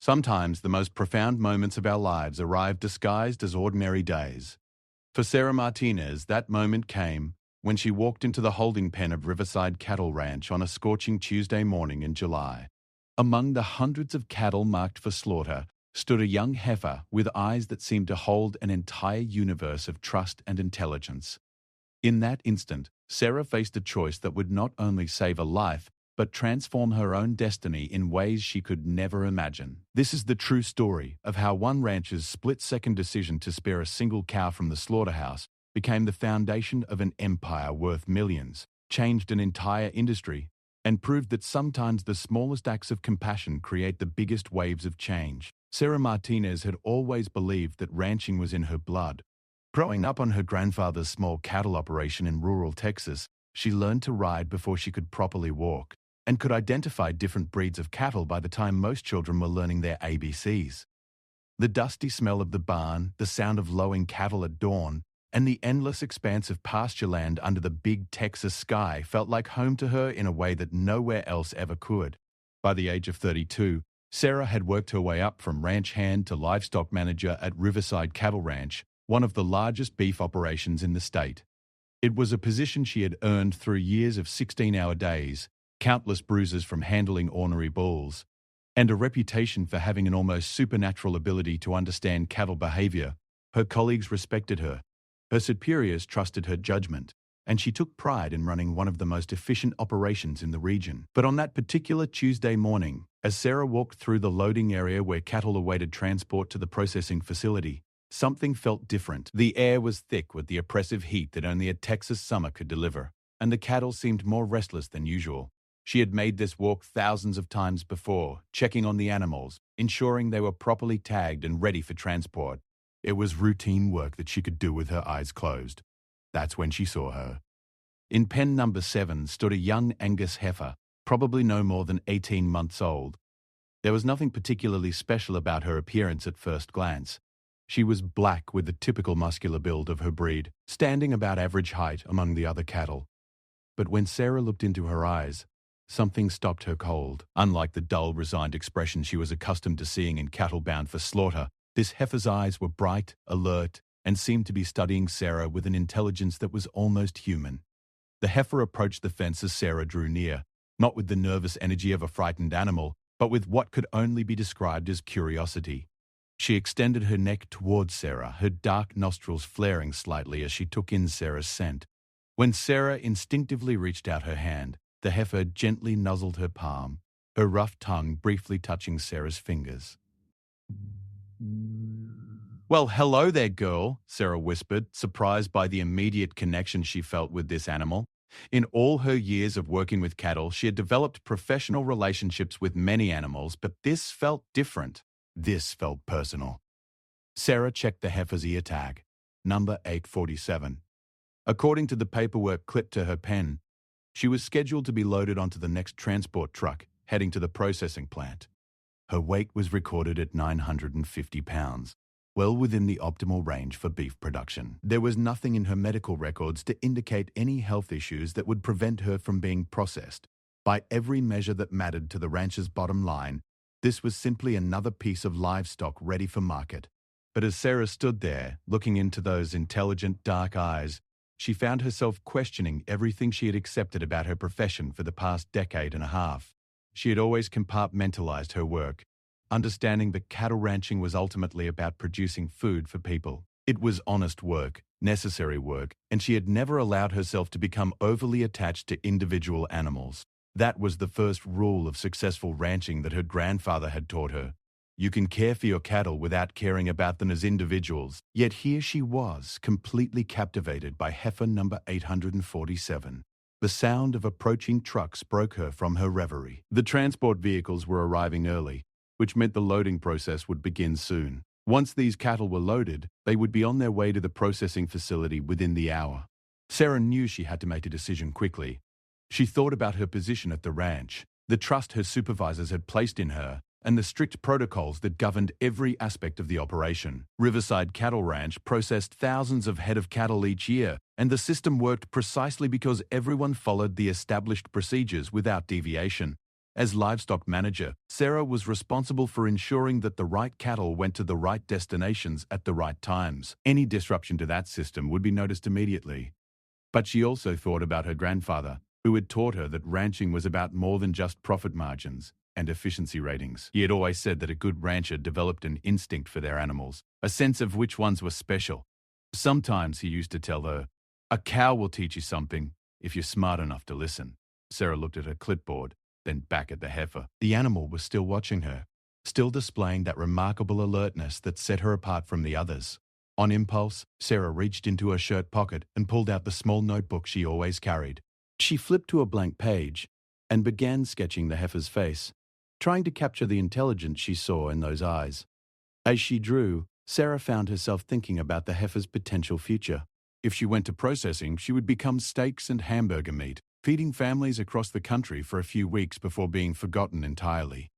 Sometimes the most profound moments of our lives arrive disguised as ordinary days. For Sarah Martinez, that moment came when she walked into the holding pen of Riverside Cattle Ranch on a scorching Tuesday morning in July. Among the hundreds of cattle marked for slaughter stood a young heifer with eyes that seemed to hold an entire universe of trust and intelligence. In that instant, Sarah faced a choice that would not only save a life, but transform her own destiny in ways she could never imagine. This is the true story of how one rancher's split-second decision to spare a single cow from the slaughterhouse became the foundation of an empire worth millions, changed an entire industry, and proved that sometimes the smallest acts of compassion create the biggest waves of change. Sarah Martinez had always believed that ranching was in her blood. Growing up on her grandfather's small cattle operation in rural Texas, she learned to ride before she could properly walk, and could identify different breeds of cattle by the time most children were learning their ABCs. The dusty smell of the barn, the sound of lowing cattle at dawn, and the endless expanse of pasture land under the big Texas sky felt like home to her in a way that nowhere else ever could. By the age of 32, Sarah had worked her way up from ranch hand to livestock manager at Riverside Cattle Ranch, one of the largest beef operations in the state. It was a position she had earned through years of 16-hour days, countless bruises from handling ornery bulls, and a reputation for having an almost supernatural ability to understand cattle behavior. Her colleagues respected her. Her superiors trusted her judgment, and she took pride in running one of the most efficient operations in the region. But on that particular Tuesday morning, as Sarah walked through the loading area where cattle awaited transport to the processing facility, something felt different. The air was thick with the oppressive heat that only a Texas summer could deliver, and the cattle seemed more restless than usual. She had made this walk thousands of times before, checking on the animals, ensuring they were properly tagged and ready for transport. It was routine work that she could do with her eyes closed. That's when she saw her. In pen number 7 stood a young Angus heifer, probably no more than 18 months old. There was nothing particularly special about her appearance at first glance. She was black with the typical muscular build of her breed, standing about average height among the other cattle. But when Sarah looked into her eyes, something stopped her cold. Unlike the dull, resigned expression she was accustomed to seeing in cattle bound for slaughter, this heifer's eyes were bright, alert, and seemed to be studying Sarah with an intelligence that was almost human. The heifer approached the fence as Sarah drew near, not with the nervous energy of a frightened animal, but with what could only be described as curiosity. She extended her neck towards Sarah, her dark nostrils flaring slightly as she took in Sarah's scent. When Sarah instinctively reached out her hand, the heifer gently nuzzled her palm, her rough tongue briefly touching Sarah's fingers. "Well, hello there, girl," Sarah whispered, surprised by the immediate connection she felt with this animal. In all her years of working with cattle, she had developed professional relationships with many animals, but this felt different. This felt personal. Sarah checked the heifer's ear tag, number 847. According to the paperwork clipped to her pen, she was scheduled to be loaded onto the next transport truck, heading to the processing plant. Her weight was recorded at 950 pounds, well within the optimal range for beef production. There was nothing in her medical records to indicate any health issues that would prevent her from being processed. By every measure that mattered to the rancher's bottom line, this was simply another piece of livestock ready for market. But as Sarah stood there, looking into those intelligent, dark eyes, she found herself questioning everything she had accepted about her profession for the past decade and a half. She had always compartmentalized her work, understanding that cattle ranching was ultimately about producing food for people. It was honest work, necessary work, and she had never allowed herself to become overly attached to individual animals. That was the first rule of successful ranching that her grandfather had taught her. You can care for your cattle without caring about them as individuals. Yet here she was, completely captivated by heifer number 847. The sound of approaching trucks broke her from her reverie. The transport vehicles were arriving early, which meant the loading process would begin soon. Once these cattle were loaded, they would be on their way to the processing facility within the hour. Sarah knew she had to make a decision quickly. She thought about her position at the ranch, the trust her supervisors had placed in her, and the strict protocols that governed every aspect of the operation. Riverside Cattle Ranch processed thousands of head of cattle each year, and the system worked precisely because everyone followed the established procedures without deviation. As livestock manager, Sarah was responsible for ensuring that the right cattle went to the right destinations at the right times. Any disruption to that system would be noticed immediately. But she also thought about her grandfather, who had taught her that ranching was about more than just profit margins and efficiency ratings. He had always said that a good rancher developed an instinct for their animals, a sense of which ones were special. Sometimes he used to tell her, "A cow will teach you something if you're smart enough to listen." Sarah looked at her clipboard, then back at the heifer. The animal was still watching her, still displaying that remarkable alertness that set her apart from the others. On impulse, Sarah reached into her shirt pocket and pulled out the small notebook she always carried. She flipped to a blank page and began sketching the heifer's face, trying to capture the intelligence she saw in those eyes. As she drew, Sarah found herself thinking about the heifer's potential future. If she went to processing, she would become steaks and hamburger meat, feeding families across the country for a few weeks before being forgotten entirely.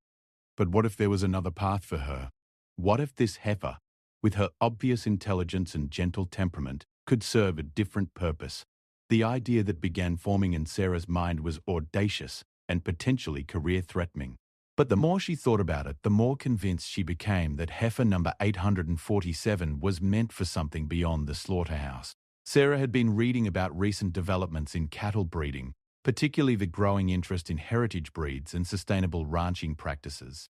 But what if there was another path for her? What if this heifer, with her obvious intelligence and gentle temperament, could serve a different purpose? The idea that began forming in Sarah's mind was audacious and potentially career-threatening. But the more she thought about it, the more convinced she became that heifer number 847 was meant for something beyond the slaughterhouse. Sarah had been reading about recent developments in cattle breeding, particularly the growing interest in heritage breeds and sustainable ranching practices.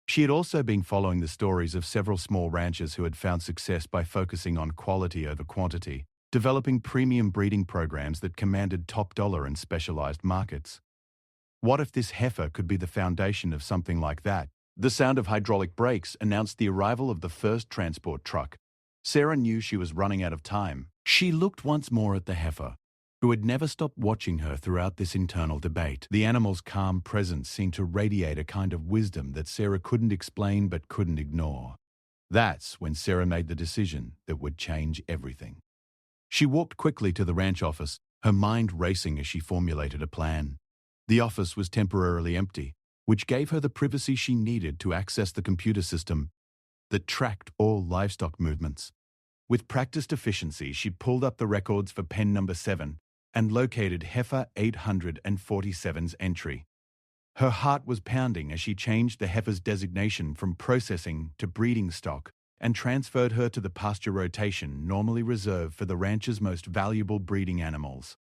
She had also been following the stories of several small ranchers who had found success by focusing on quality over quantity, developing premium breeding programs that commanded top dollar in specialized markets. What if this heifer could be the foundation of something like that? The sound of hydraulic brakes announced the arrival of the first transport truck. Sarah knew she was running out of time. She looked once more at the heifer, who had never stopped watching her throughout this internal debate. The animal's calm presence seemed to radiate a kind of wisdom that Sarah couldn't explain but couldn't ignore. That's when Sarah made the decision that would change everything. She walked quickly to the ranch office, her mind racing as she formulated a plan. The office was temporarily empty, which gave her the privacy she needed to access the computer system that tracked all livestock movements. With practiced efficiency, she pulled up the records for pen number 7 and located heifer 847's entry. Her heart was pounding as she changed the heifer's designation from processing to breeding stock and transferred her to the pasture rotation normally reserved for the rancher's most valuable breeding animals.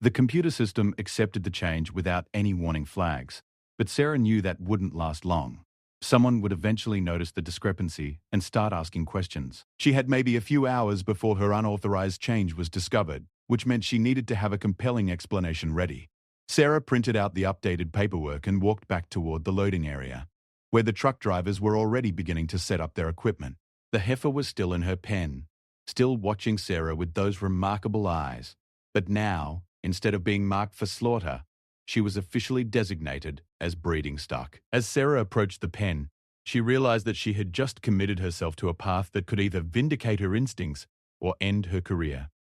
The computer system accepted the change without any warning flags, but Sarah knew that wouldn't last long. Someone would eventually notice the discrepancy and start asking questions. She had maybe a few hours before her unauthorized change was discovered, which meant she needed to have a compelling explanation ready. Sarah printed out the updated paperwork and walked back toward the loading area, where the truck drivers were already beginning to set up their equipment. The heifer was still in her pen, still watching Sarah with those remarkable eyes. But now, instead of being marked for slaughter, she was officially designated as breeding stock. As Sarah approached the pen, she realized that she had just committed herself to a path that could either vindicate her instincts or end her career.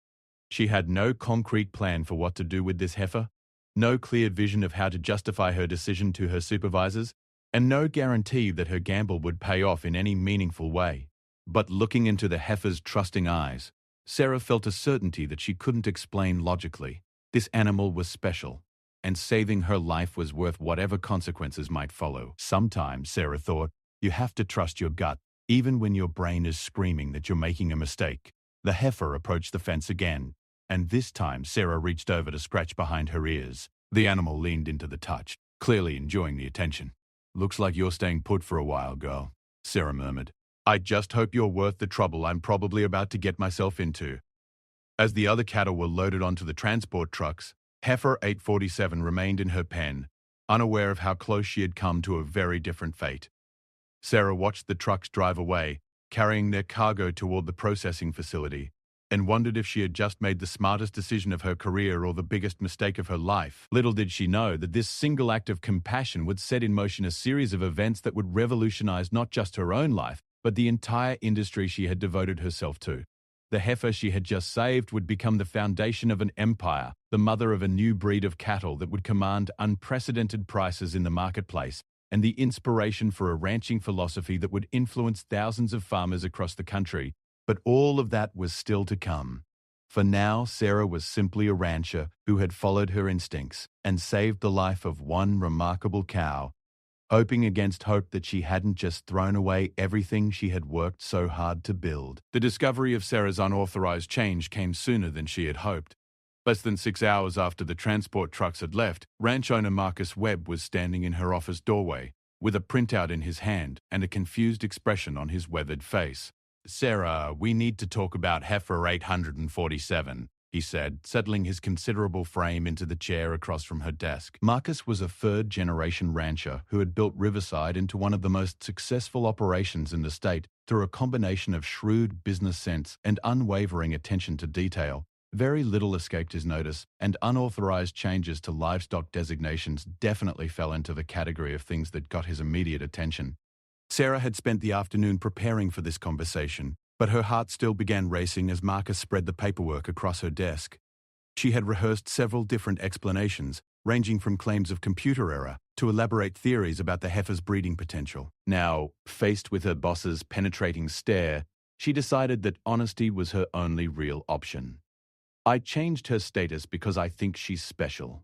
She had no concrete plan for what to do with this heifer, no clear vision of how to justify her decision to her supervisors, and no guarantee that her gamble would pay off in any meaningful way. But looking into the heifer's trusting eyes, Sarah felt a certainty that she couldn't explain logically. This animal was special, and saving her life was worth whatever consequences might follow. Sometimes, Sarah thought, you have to trust your gut, even when your brain is screaming that you're making a mistake. The heifer approached the fence again, and this time Sarah reached over to scratch behind her ears. The animal leaned into the touch, clearly enjoying the attention. "Looks like you're staying put for a while, girl," Sarah murmured. "I just hope you're worth the trouble I'm probably about to get myself into." As the other cattle were loaded onto the transport trucks, heifer 847 remained in her pen, unaware of how close she had come to a very different fate. Sarah watched the trucks drive away, carrying their cargo toward the processing facility, and wondered if she had just made the smartest decision of her career or the biggest mistake of her life. Little did she know that this single act of compassion would set in motion a series of events that would revolutionize not just her own life, but the entire industry she had devoted herself to. The heifer she had just saved would become the foundation of an empire, the mother of a new breed of cattle that would command unprecedented prices in the marketplace, and the inspiration for a ranching philosophy that would influence thousands of farmers across the country. But all of that was still to come. For now, Sarah was simply a rancher who had followed her instincts and saved the life of one remarkable cow hoping against hope that she hadn't just thrown away everything she had worked so hard to build. The discovery of Sarah's unauthorized change came sooner than she had hoped. Less than 6 hours after the transport trucks had left, ranch owner Marcus Webb was standing in her office doorway, with a printout in his hand and a confused expression on his weathered face. "Sarah, we need to talk about Heifer 847, he said, settling his considerable frame into the chair across from her desk. Marcus was a third-generation rancher who had built Riverside into one of the most successful operations in the state through a combination of shrewd business sense and unwavering attention to detail. Very little escaped his notice, and unauthorized changes to livestock designations definitely fell into the category of things that got his immediate attention. Sarah had spent the afternoon preparing for this conversation, but her heart still began racing as Marcus spread the paperwork across her desk. She had rehearsed several different explanations, ranging from claims of computer error to elaborate theories about the heifer's breeding potential. Now, faced with her boss's penetrating stare, she decided that honesty was her only real option. "I changed her status because I think she's special,"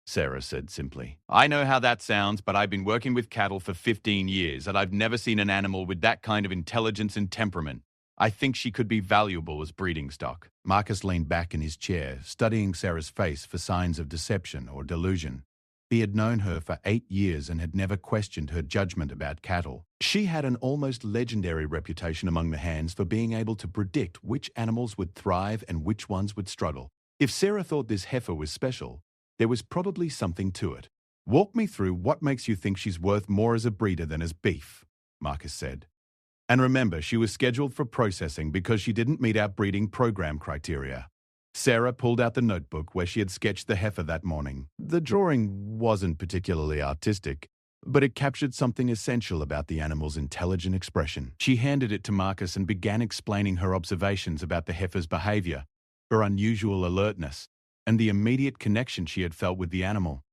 Sarah said simply. "I know how that sounds, but I've been working with cattle for 15 years, and I've never seen an animal with that kind of intelligence and temperament. I think she could be valuable as breeding stock." Marcus leaned back in his chair, studying Sarah's face for signs of deception or delusion. He had known her for 8 years and had never questioned her judgment about cattle. She had an almost legendary reputation among the hands for being able to predict which animals would thrive and which ones would struggle. If Sarah thought this heifer was special, there was probably something to it. "Walk me through what makes you think she's worth more as a breeder than as beef," Marcus said. "And remember, she was scheduled for processing because she didn't meet our breeding program criteria." Sarah pulled out the notebook where she had sketched the heifer that morning. The drawing wasn't particularly artistic, but it captured something essential about the animal's intelligent expression. She handed it to Marcus and began explaining her observations about the heifer's behavior, her unusual alertness, and the immediate connection she had felt with the animal.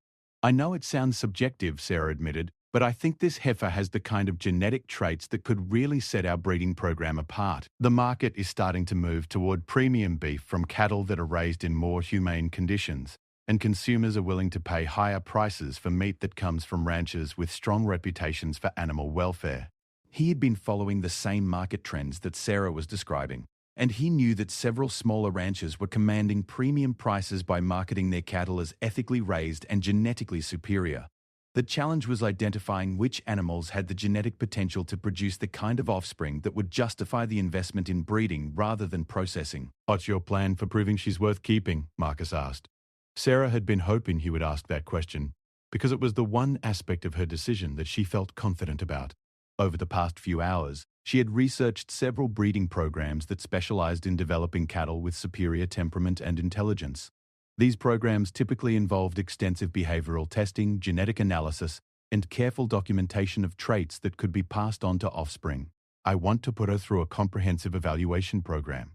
"I know it sounds subjective," Sarah admitted, "but I think this heifer has the kind of genetic traits that could really set our breeding program apart. The market is starting to move toward premium beef from cattle that are raised in more humane conditions, and consumers are willing to pay higher prices for meat that comes from ranchers with strong reputations for animal welfare." He had been following the same market trends that Sarah was describing, and he knew that several smaller ranchers were commanding premium prices by marketing their cattle as ethically raised and genetically superior. The challenge was identifying which animals had the genetic potential to produce the kind of offspring that would justify the investment in breeding rather than processing. "What's your plan for proving she's worth keeping?" Marcus asked. Sarah had been hoping he would ask that question, because it was the one aspect of her decision that she felt confident about. Over the past few hours, she had researched several breeding programs that specialized in developing cattle with superior temperament and intelligence. These programs typically involved extensive behavioral testing, genetic analysis, and careful documentation of traits that could be passed on to offspring. "I want to put her through a comprehensive evaluation program,"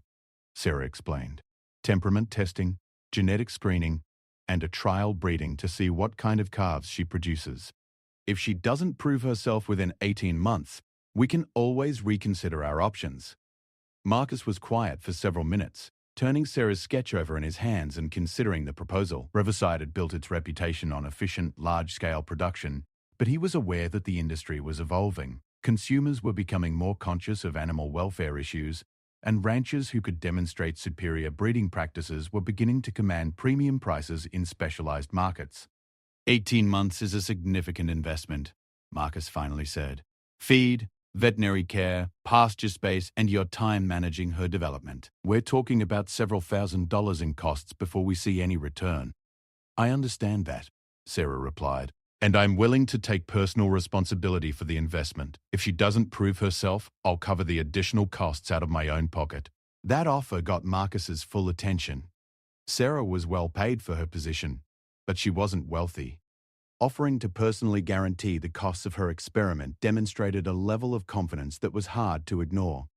Sarah explained. "Temperament testing, genetic screening, and a trial breeding to see what kind of calves she produces. If she doesn't prove herself within 18 months, we can always reconsider our options." Marcus was quiet for several minutes, turning Sarah's sketch over in his hands and considering the proposal. Riverside had built its reputation on efficient, large-scale production, but he was aware that the industry was evolving. Consumers were becoming more conscious of animal welfare issues, and ranchers who could demonstrate superior breeding practices were beginning to command premium prices in specialized markets. 18 months is a significant investment," Marcus finally said. "Feed, veterinary care, pasture space, and your time managing her development. We're talking about several $1,000s in costs before we see any return." "I understand that," Sarah replied, "and I'm willing to take personal responsibility for the investment. If she doesn't prove herself, I'll cover the additional costs out of my own pocket." That offer got Marcus's full attention. Sarah was well paid for her position, but she wasn't wealthy. Offering to personally guarantee the costs of her experiment demonstrated a level of confidence that was hard to ignore.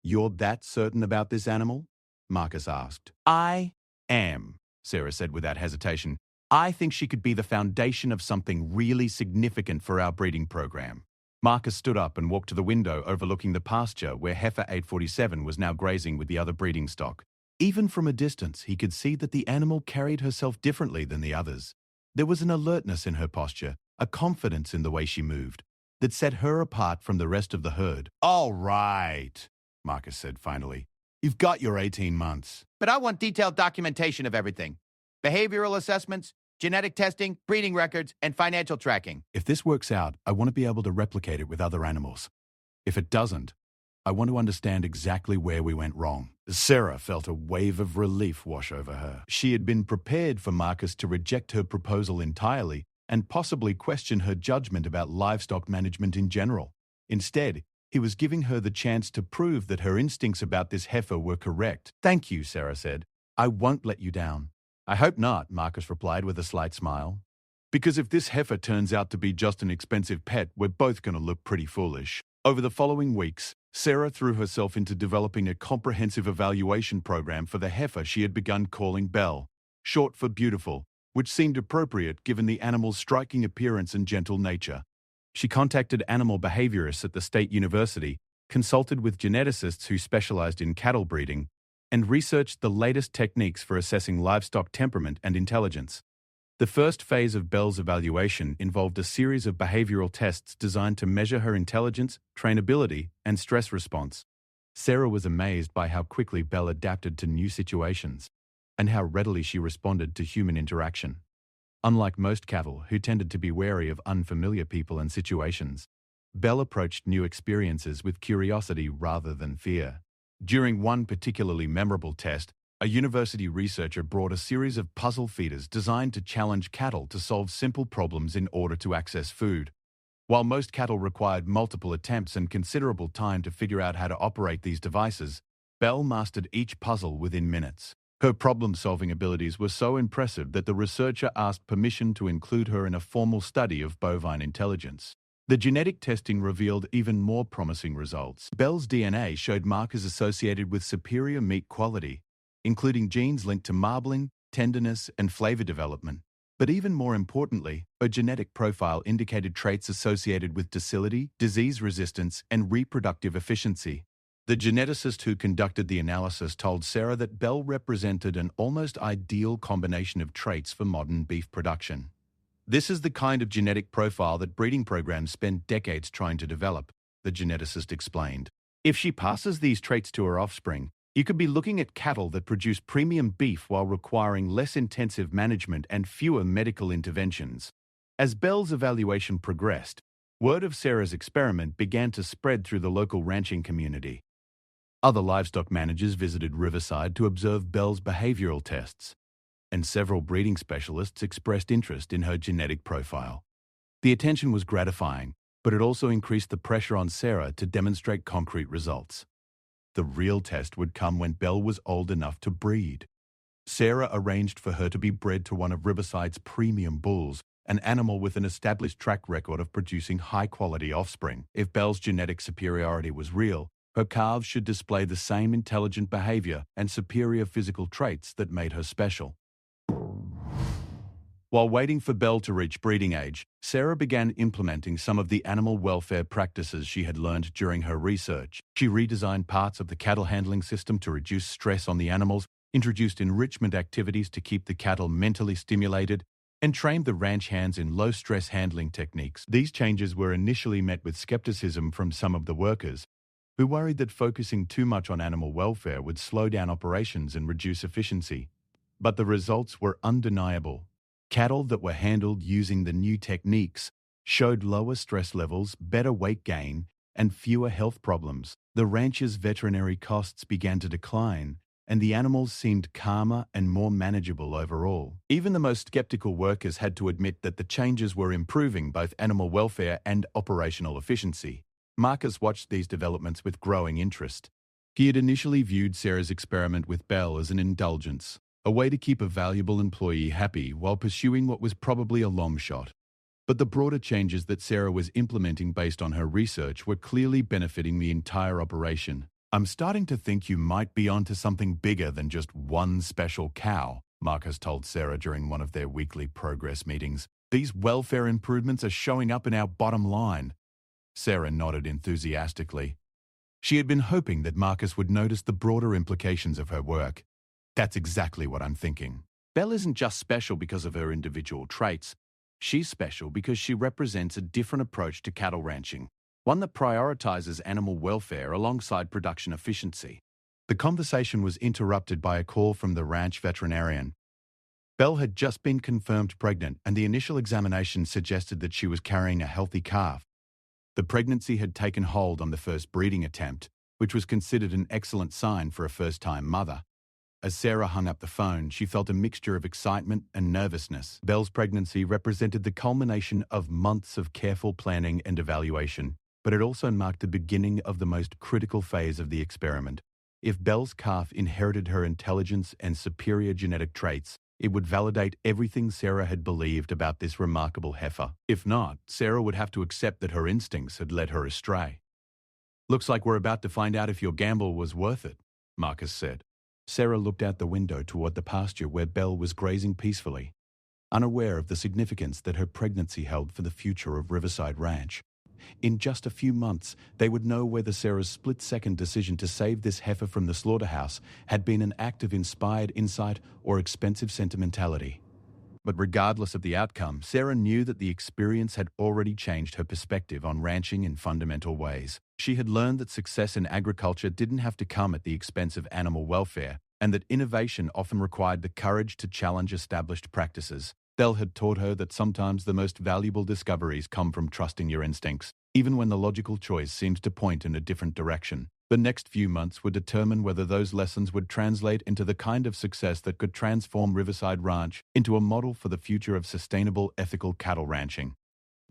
"You're that certain about this animal?" Marcus asked. "I am," Sarah said without hesitation. "I think she could be the foundation of something really significant for our breeding program." Marcus stood up and walked to the window overlooking the pasture where heifer 847 was now grazing with the other breeding stock. Even from a distance, he could see that the animal carried herself differently than the others. There was an alertness in her posture, a confidence in the way she moved, that set her apart from the rest of the herd. "All right," Marcus said finally. "You've got your 18 months. But I want detailed documentation of everything. Behavioral assessments, genetic testing, breeding records, and financial tracking." If this works out, I want to be able to replicate it with other animals. If it doesn't, I want to understand exactly where we went wrong." Sarah felt a wave of relief wash over her. She had been prepared for Marcus to reject her proposal entirely and possibly question her judgment about livestock management in general. Instead, he was giving her the chance to prove that her instincts about this heifer were correct. "Thank you," Sarah said. "I won't let you down." "I hope not," Marcus replied with a slight smile. "Because if this heifer turns out to be just an expensive pet, we're both going to look pretty foolish." Over the following weeks, Sarah threw herself into developing a comprehensive evaluation program for the heifer she had begun calling Belle, short for beautiful, which seemed appropriate given the animal's striking appearance and gentle nature. She contacted animal behaviorists at the state university, consulted with geneticists who specialized in cattle breeding, and researched the latest techniques for assessing livestock temperament and intelligence. The first phase of Belle's evaluation involved a series of behavioral tests designed to measure her intelligence, trainability, and stress response. Sarah was amazed by how quickly Belle adapted to new situations and how readily she responded to human interaction. Unlike most cattle, who tended to be wary of unfamiliar people and situations, Belle approached new experiences with curiosity rather than fear. During one particularly memorable test, a university researcher brought a series of puzzle feeders designed to challenge cattle to solve simple problems in order to access food. While most cattle required multiple attempts and considerable time to figure out how to operate these devices, Belle mastered each puzzle within minutes. Her problem-solving abilities were so impressive that the researcher asked permission to include her in a formal study of bovine intelligence. The genetic testing revealed even more promising results. Belle's DNA showed markers associated with superior meat quality, including genes linked to marbling, tenderness, and flavor development. But even more importantly, her genetic profile indicated traits associated with docility, disease resistance, and reproductive efficiency. The geneticist who conducted the analysis told Sarah that Belle represented an almost ideal combination of traits for modern beef production. "This is the kind of genetic profile that breeding programs spend decades trying to develop," the geneticist explained. "If she passes these traits to her offspring, you could be looking at cattle that produce premium beef while requiring less intensive management and fewer medical interventions." As Belle's evaluation progressed, word of Sarah's experiment began to spread through the local ranching community. Other livestock managers visited Riverside to observe Belle's behavioral tests, and several breeding specialists expressed interest in her genetic profile. The attention was gratifying, but it also increased the pressure on Sarah to demonstrate concrete results. The real test would come when Belle was old enough to breed. Sarah arranged for her to be bred to one of Riverside's premium bulls, an animal with an established track record of producing high-quality offspring. If Belle's genetic superiority was real, her calves should display the same intelligent behavior and superior physical traits that made her special. While waiting for Belle to reach breeding age, Sarah began implementing some of the animal welfare practices she had learned during her research. She redesigned parts of the cattle handling system to reduce stress on the animals, introduced enrichment activities to keep the cattle mentally stimulated, and trained the ranch hands in low-stress handling techniques. These changes were initially met with skepticism from some of the workers, who worried that focusing too much on animal welfare would slow down operations and reduce efficiency. But the results were undeniable. Cattle that were handled using the new techniques showed lower stress levels, better weight gain, and fewer health problems. The ranch's veterinary costs began to decline, and the animals seemed calmer and more manageable overall. Even the most skeptical workers had to admit that the changes were improving both animal welfare and operational efficiency. Marcus watched these developments with growing interest. He had initially viewed Sarah's experiment with Belle as an indulgence, a way to keep a valuable employee happy while pursuing what was probably a long shot. But the broader changes that Sarah was implementing based on her research were clearly benefiting the entire operation. "I'm starting to think you might be onto something bigger than just one special cow," Marcus told Sarah during one of their weekly progress meetings. "These welfare improvements are showing up in our bottom line." Sarah nodded enthusiastically. She had been hoping that Marcus would notice the broader implications of her work. "That's exactly what I'm thinking. Belle isn't just special because of her individual traits. She's special because she represents a different approach to cattle ranching, one that prioritizes animal welfare alongside production efficiency. The conversation was interrupted by a call from the ranch veterinarian. Belle had just been confirmed pregnant, and the initial examination suggested that she was carrying a healthy calf. The pregnancy had taken hold on the first breeding attempt, which was considered an excellent sign for a first-time mother. As Sarah hung up the phone, she felt a mixture of excitement and nervousness. Belle's pregnancy represented the culmination of months of careful planning and evaluation, but it also marked the beginning of the most critical phase of the experiment. If Belle's calf inherited her intelligence and superior genetic traits, it would validate everything Sarah had believed about this remarkable heifer. If not, Sarah would have to accept that her instincts had led her astray. "Looks like we're about to find out if your gamble was worth it," Marcus said. Sarah looked out the window toward the pasture where Belle was grazing peacefully, unaware of the significance that her pregnancy held for the future of Riverside Ranch. In just a few months, they would know whether Sarah's split-second decision to save this heifer from the slaughterhouse had been an act of inspired insight or expensive sentimentality. But regardless of the outcome, Sarah knew that the experience had already changed her perspective on ranching in fundamental ways. She had learned that success in agriculture didn't have to come at the expense of animal welfare, and that innovation often required the courage to challenge established practices. Belle had taught her that sometimes the most valuable discoveries come from trusting your instincts, even when the logical choice seems to point in a different direction. The next few months would determine whether those lessons would translate into the kind of success that could transform Riverside Ranch into a model for the future of sustainable, ethical cattle ranching.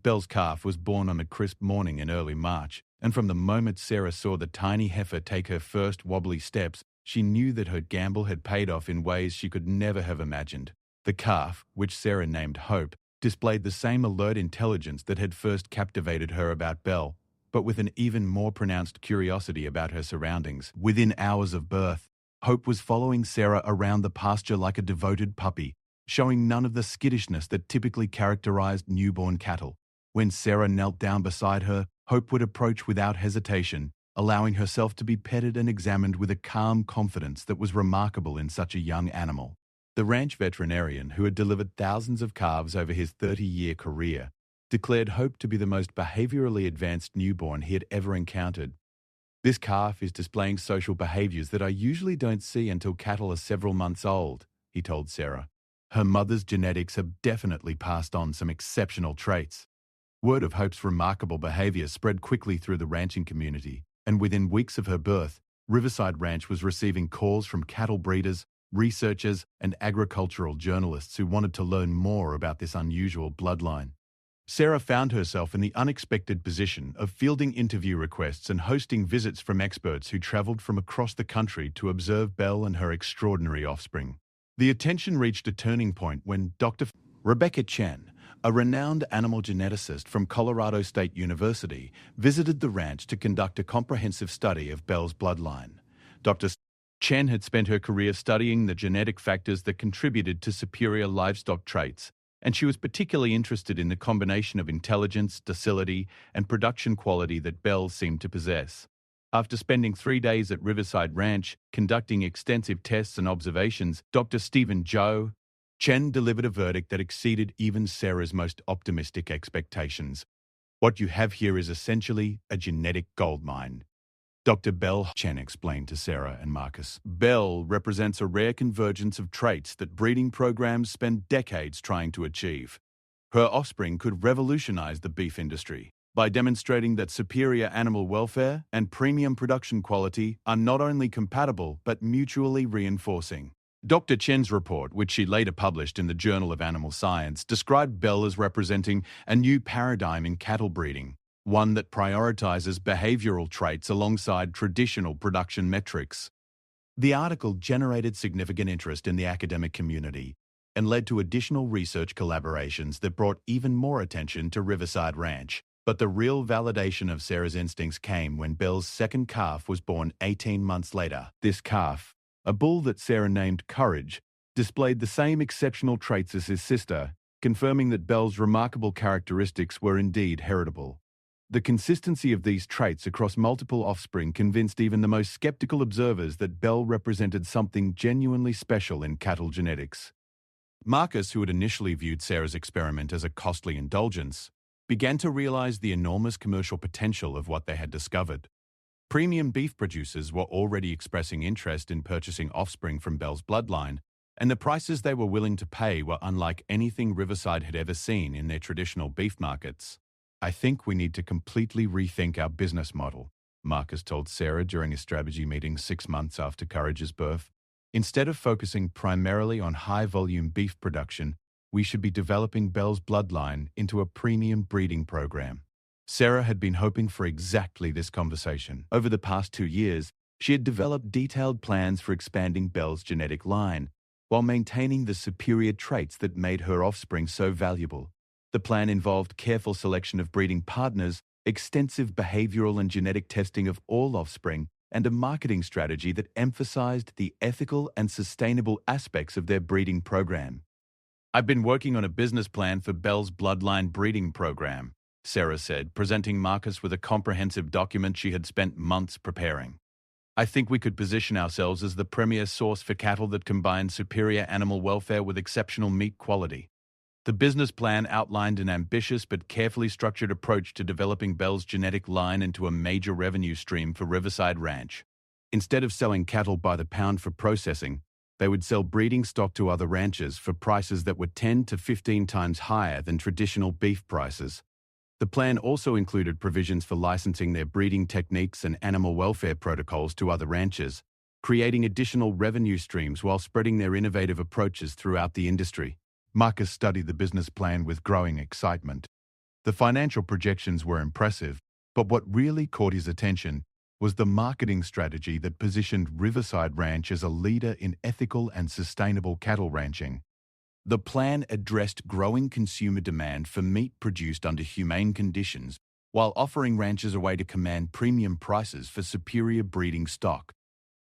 Belle's calf was born on a crisp morning in early March, and from the moment Sarah saw the tiny heifer take her first wobbly steps, she knew that her gamble had paid off in ways she could never have imagined. The calf, which Sarah named Hope, displayed the same alert intelligence that had first captivated her about Belle, but with an even more pronounced curiosity about her surroundings. Within hours of birth, Hope was following Sarah around the pasture like a devoted puppy, showing none of the skittishness that typically characterized newborn cattle. When Sarah knelt down beside her, Hope would approach without hesitation, allowing herself to be petted and examined with a calm confidence that was remarkable in such a young animal. The ranch veterinarian, who had delivered thousands of calves over his 30-year career, declared Hope to be the most behaviorally advanced newborn he had ever encountered. "This calf is displaying social behaviors that I usually don't see until cattle are several months old," he told Sarah. "Her mother's genetics have definitely passed on some exceptional traits." Word of Hope's remarkable behavior spread quickly through the ranching community, and within weeks of her birth, Riverside Ranch was receiving calls from cattle breeders, researchers, and agricultural journalists who wanted to learn more about this unusual bloodline. Sarah found herself in the unexpected position of fielding interview requests and hosting visits from experts who traveled from across the country to observe Belle and her extraordinary offspring. The attention reached a turning point when Dr. Rebecca Chen, a renowned animal geneticist from Colorado State University, visited the ranch to conduct a comprehensive study of Belle's bloodline. Dr. Chen had spent her career studying the genetic factors that contributed to superior livestock traits, and she was particularly interested in the combination of intelligence, docility, and production quality that Belle seemed to possess. After spending 3 days at Riverside Ranch, conducting extensive tests and observations, Dr. Stephen Zhou Chen delivered a verdict that exceeded even Sarah's most optimistic expectations. "What you have here is essentially a genetic goldmine," Dr. Belle Chen explained to Sarah and Marcus. "Belle represents a rare convergence of traits that breeding programs spend decades trying to achieve. Her offspring could revolutionize the beef industry by demonstrating that superior animal welfare and premium production quality are not only compatible but mutually reinforcing." Dr. Chen's report, which she later published in the Journal of Animal Science, described Belle as representing a new paradigm in cattle breeding, one that prioritizes behavioral traits alongside traditional production metrics. The article generated significant interest in the academic community and led to additional research collaborations that brought even more attention to Riverside Ranch. But the real validation of Sarah's instincts came when Belle's second calf was born 18 months later. This calf, a bull that Sarah named Courage, displayed the same exceptional traits as his sister, confirming that Belle's remarkable characteristics were indeed heritable. The consistency of these traits across multiple offspring convinced even the most skeptical observers that Belle represented something genuinely special in cattle genetics. Marcus, who had initially viewed Sarah's experiment as a costly indulgence, began to realize the enormous commercial potential of what they had discovered. Premium beef producers were already expressing interest in purchasing offspring from Bell's bloodline, and the prices they were willing to pay were unlike anything Riverside had ever seen in their traditional beef markets. "I think we need to completely rethink our business model," Marcus told Sarah during a strategy meeting 6 months after Courage's birth. "Instead of focusing primarily on high-volume beef production, we should be developing Bell's bloodline into a premium breeding program." Sarah had been hoping for exactly this conversation. Over the past 2 years, she had developed detailed plans for expanding Bell's genetic line, while maintaining the superior traits that made her offspring so valuable. The plan involved careful selection of breeding partners, extensive behavioral and genetic testing of all offspring, and a marketing strategy that emphasized the ethical and sustainable aspects of their breeding program. "I've been working on a business plan for Bell's bloodline breeding program," Sarah said, presenting Marcus with a comprehensive document she had spent months preparing. "I think we could position ourselves as the premier source for cattle that combine superior animal welfare with exceptional meat quality." The business plan outlined an ambitious but carefully structured approach to developing Bell's genetic line into a major revenue stream for Riverside Ranch. Instead of selling cattle by the pound for processing, they would sell breeding stock to other ranchers for prices that were 10 to 15 times higher than traditional beef prices. The plan also included provisions for licensing their breeding techniques and animal welfare protocols to other ranchers, creating additional revenue streams while spreading their innovative approaches throughout the industry. Marcus studied the business plan with growing excitement. The financial projections were impressive, but what really caught his attention was the marketing strategy that positioned Riverside Ranch as a leader in ethical and sustainable cattle ranching. The plan addressed growing consumer demand for meat produced under humane conditions, while offering ranchers a way to command premium prices for superior breeding stock.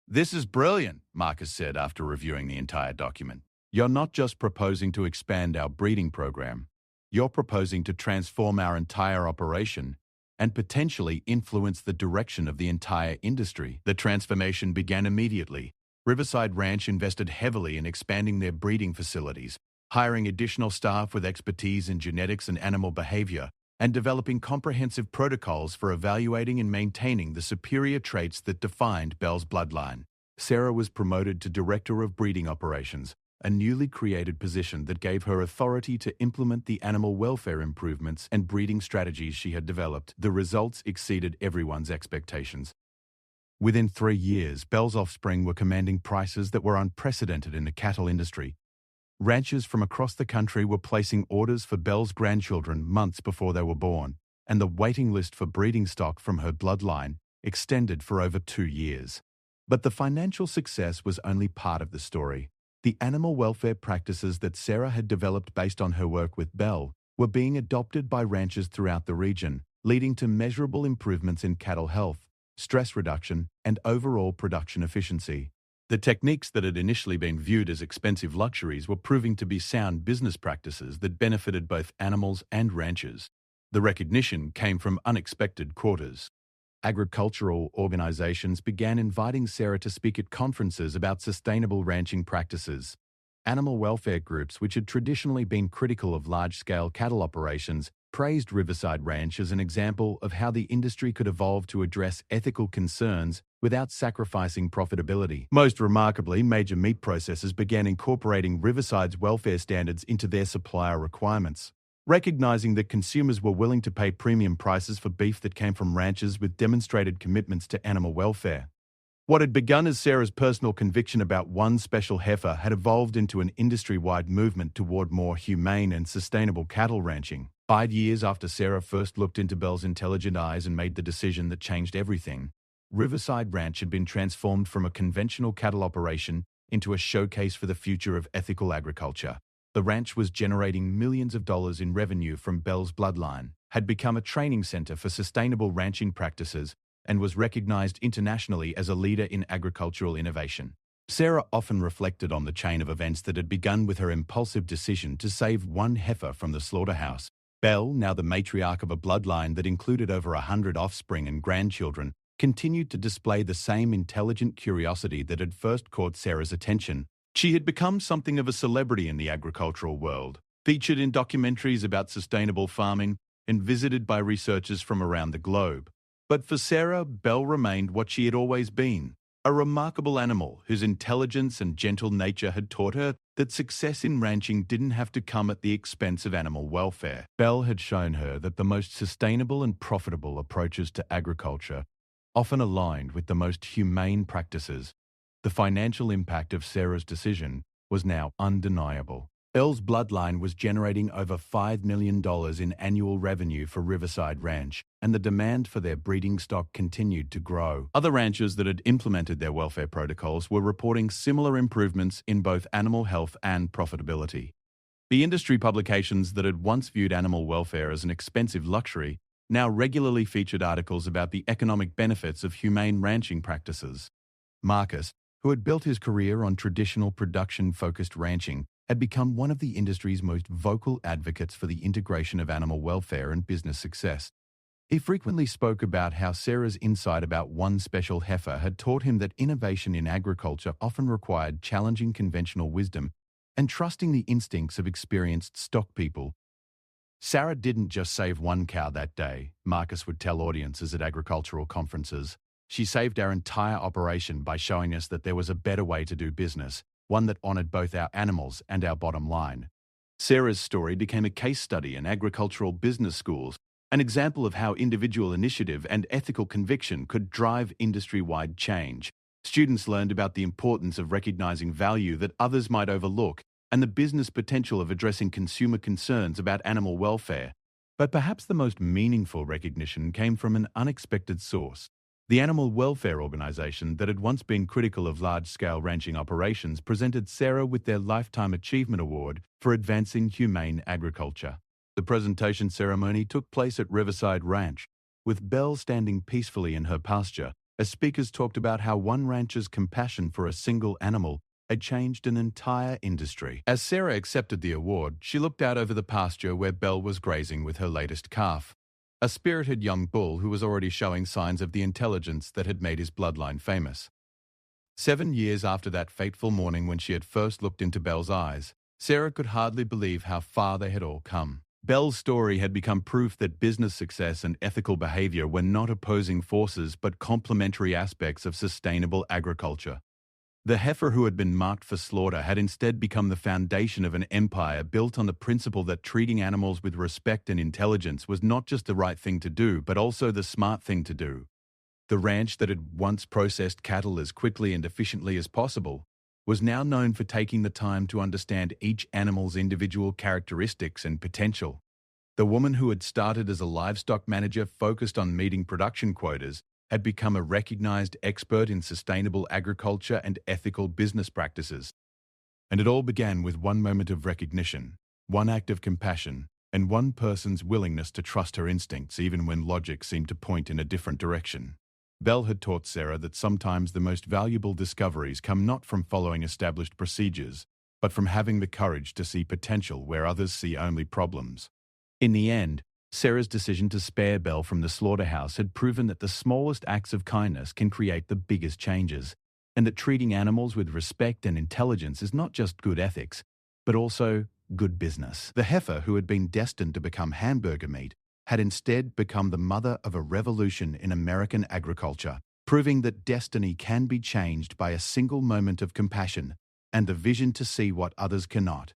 "This is brilliant," Marcus said after reviewing the entire document. "You're not just proposing to expand our breeding program, you're proposing to transform our entire operation and potentially influence the direction of the entire industry." The transformation began immediately. Riverside Ranch invested heavily in expanding their breeding facilities, hiring additional staff with expertise in genetics and animal behavior, and developing comprehensive protocols for evaluating and maintaining the superior traits that defined Bell's bloodline. Sarah was promoted to Director of Breeding Operations, a newly created position that gave her authority to implement the animal welfare improvements and breeding strategies she had developed. The results exceeded everyone's expectations. Within 3 years, Bell's offspring were commanding prices that were unprecedented in the cattle industry. Ranchers from across the country were placing orders for Bell's grandchildren months before they were born, and the waiting list for breeding stock from her bloodline extended for over 2 years. But the financial success was only part of the story. The animal welfare practices that Sarah had developed based on her work with Bell were being adopted by ranchers throughout the region, leading to measurable improvements in cattle health, stress reduction, and overall production efficiency. The techniques that had initially been viewed as expensive luxuries were proving to be sound business practices that benefited both animals and ranchers. The recognition came from unexpected quarters. Agricultural organizations began inviting Sarah to speak at conferences about sustainable ranching practices. Animal welfare groups, which had traditionally been critical of large-scale cattle operations, praised Riverside Ranch as an example of how the industry could evolve to address ethical concerns without sacrificing profitability. Most remarkably, major meat processors began incorporating Riverside's welfare standards into their supplier requirements. Recognizing that consumers were willing to pay premium prices for beef that came from ranchers with demonstrated commitments to animal welfare. What had begun as Sarah's personal conviction about one special heifer had evolved into an industry-wide movement toward more humane and sustainable cattle ranching. 5 years after Sarah first looked into Bell's intelligent eyes and made the decision that changed everything, Riverside Ranch had been transformed from a conventional cattle operation into a showcase for the future of ethical agriculture. The ranch was generating millions of dollars in revenue from Bell's bloodline, had become a training center for sustainable ranching practices, and was recognized internationally as a leader in agricultural innovation. Sarah often reflected on the chain of events that had begun with her impulsive decision to save one heifer from the slaughterhouse. Bell, now the matriarch of a bloodline that included over 100 offspring and grandchildren, continued to display the same intelligent curiosity that had first caught Sarah's attention, She had become something of a celebrity in the agricultural world, featured in documentaries about sustainable farming and visited by researchers from around the globe. But for Sarah, Belle remained what she had always been, a remarkable animal whose intelligence and gentle nature had taught her that success in ranching didn't have to come at the expense of animal welfare. Belle had shown her that the most sustainable and profitable approaches to agriculture often aligned with the most humane practices. The financial impact of Sarah's decision was now undeniable. Belle's bloodline was generating over $5 million in annual revenue for Riverside Ranch, and the demand for their breeding stock continued to grow. Other ranchers that had implemented their welfare protocols were reporting similar improvements in both animal health and profitability. The industry publications that had once viewed animal welfare as an expensive luxury now regularly featured articles about the economic benefits of humane ranching practices. Marcus, who had built his career on traditional production-focused ranching, had become one of the industry's most vocal advocates for the integration of animal welfare and business success. He frequently spoke about how Sarah's insight about one special heifer had taught him that innovation in agriculture often required challenging conventional wisdom and trusting the instincts of experienced stock people. Sarah didn't just save one cow that day, Marcus would tell audiences at agricultural conferences. She saved our entire operation by showing us that there was a better way to do business, one that honored both our animals and our bottom line. Sarah's story became a case study in agricultural business schools, an example of how individual initiative and ethical conviction could drive industry-wide change. Students learned about the importance of recognizing value that others might overlook and the business potential of addressing consumer concerns about animal welfare. But perhaps the most meaningful recognition came from an unexpected source. The animal welfare organization that had once been critical of large-scale ranching operations presented Sarah with their Lifetime Achievement Award for advancing humane agriculture. The presentation ceremony took place at Riverside Ranch, with Belle standing peacefully in her pasture as speakers talked about how one rancher's compassion for a single animal had changed an entire industry. As Sarah accepted the award, she looked out over the pasture where Belle was grazing with her latest calf, a spirited young bull who was already showing signs of the intelligence that had made his bloodline famous. 7 years after that fateful morning when she had first looked into Belle's eyes, Sarah could hardly believe how far they had all come. Belle's story had become proof that business success and ethical behavior were not opposing forces but complementary aspects of sustainable agriculture. The heifer who had been marked for slaughter had instead become the foundation of an empire built on the principle that treating animals with respect and intelligence was not just the right thing to do, but also the smart thing to do. The ranch that had once processed cattle as quickly and efficiently as possible was now known for taking the time to understand each animal's individual characteristics and potential. The woman who had started as a livestock manager focused on meeting production quotas had become a recognized expert in sustainable agriculture and ethical business practices. And it all began with one moment of recognition, one act of compassion, and one person's willingness to trust her instincts even when logic seemed to point in a different direction. Belle had taught Sarah that sometimes the most valuable discoveries come not from following established procedures, but from having the courage to see potential where others see only problems. In the end, Sarah's decision to spare Belle from the slaughterhouse had proven that the smallest acts of kindness can create the biggest changes, and that treating animals with respect and intelligence is not just good ethics, but also good business. The heifer, who had been destined to become hamburger meat, had instead become the mother of a revolution in American agriculture, proving that destiny can be changed by a single moment of compassion and the vision to see what others cannot.